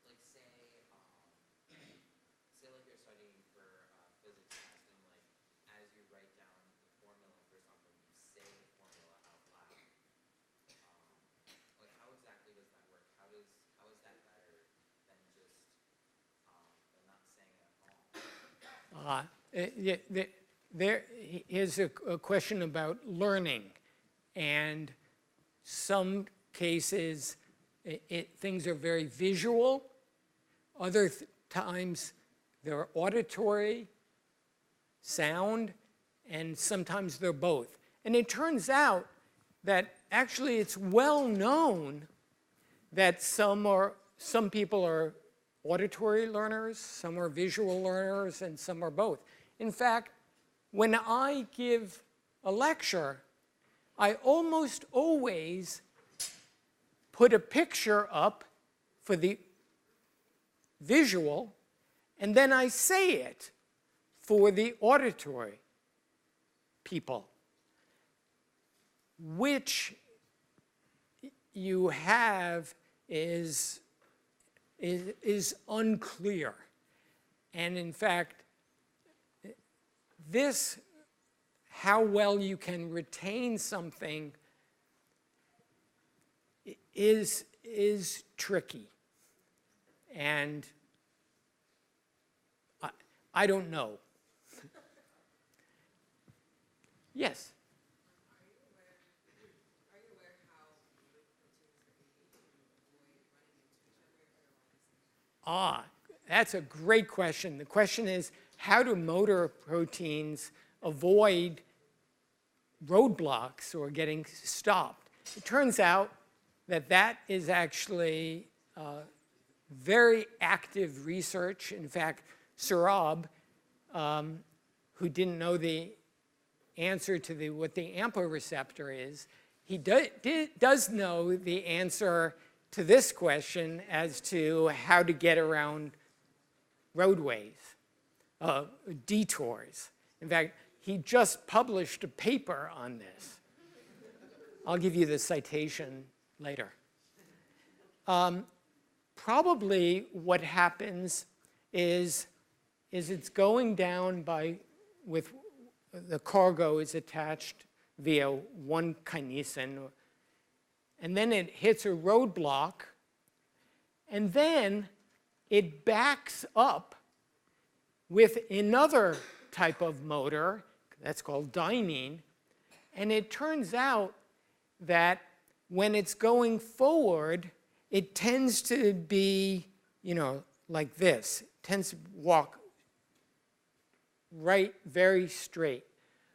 Speaker 11: Like say like you're studying for physics test, and like as you write down the formula for something, you say the formula out loud. Like how exactly does that work? How is that better than just than not saying it at all?
Speaker 2: There is a question about learning, and some cases things are very visual, other times they're auditory, sound, and sometimes they're both. And it turns out that actually it's well known that some people are auditory learners, some are visual learners, and some are both. In fact, when I give a lecture, I almost always put a picture up for the visual, and then I say it for the auditory people, which you have is unclear. And in fact, how well you can retain something is tricky. And I don't know. Yes?
Speaker 11: Are you aware how motor proteins are made to avoid running into each other?
Speaker 2: That's a great question. The question is, how do motor proteins avoid roadblocks or getting stopped? It turns out that is actually very active research. In fact, Saurabh, who didn't know the answer to what the AMPA receptor is, he does know the answer to this question as to how to get around roadways, detours. In fact, he just published a paper on this. I'll give you the citation later. Probably what happens is it's going down with the cargo is attached via one kinesin, and then it hits a roadblock, and then it backs up with another type of motor that's called dynein, and it turns out that when it's going forward, it tends to be, like this. It tends to walk right very straight.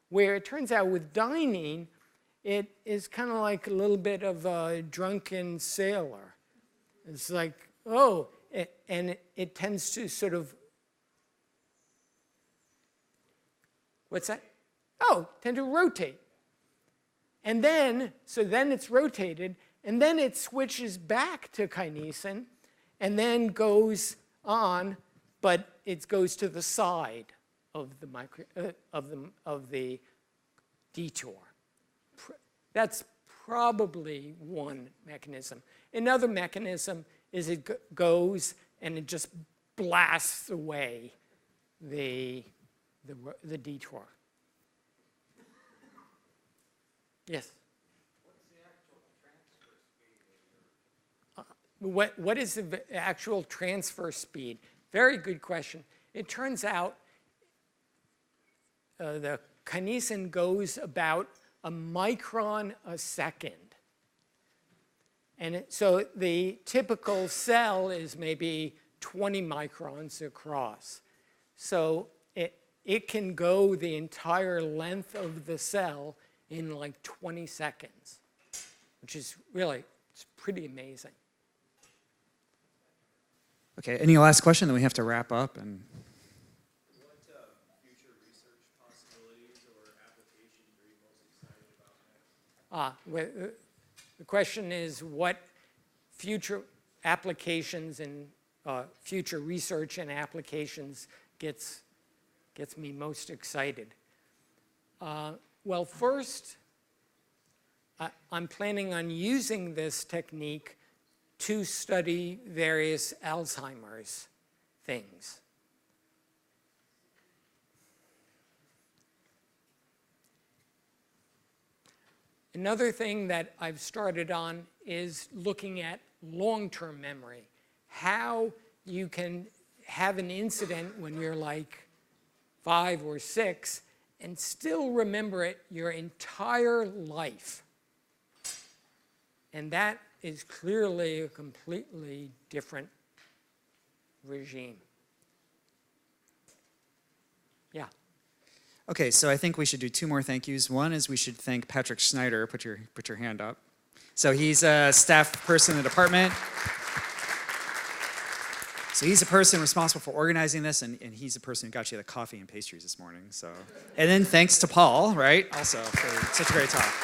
Speaker 2: Where it turns out with dynein, it is kind of like a little bit of a drunken sailor. It's like, and it tends to sort of, what's that? Tend to rotate. And then it's rotated, and then it switches back to kinesin, and then goes on, but it goes to the side of the detour. That's probably one mechanism. Another mechanism is it goes and it just blasts away the detour. Yes?
Speaker 6: What's the actual transfer speed?
Speaker 2: What is the actual transfer speed? Very good question. It turns out the kinesin goes about a micron a second. And so the typical cell is maybe 20 microns across. So it can go the entire length of the cell in like 20 seconds, which is really, it's pretty amazing.
Speaker 1: Okay, any last question? Then we have to wrap up. And
Speaker 6: What future research possibilities or applications are you most excited about next?
Speaker 2: The question is what future applications and future research and applications gets me most excited. Well, first, I'm planning on using this technique to study various Alzheimer's things. Another thing that I've started on is looking at long-term memory. How you can have an incident when you're like 5 or 6 and still remember it your entire life. And that is clearly a completely different regime. Yeah.
Speaker 1: okay, so I think we should do 2 more thank yous. One is we should thank Patrick Schneider. Put your hand up. So he's a staff person in the department. So he's a person responsible for organizing this, and he's the person who got you the coffee and pastries this morning. So, and then thanks to Paul, right, also for such a great talk.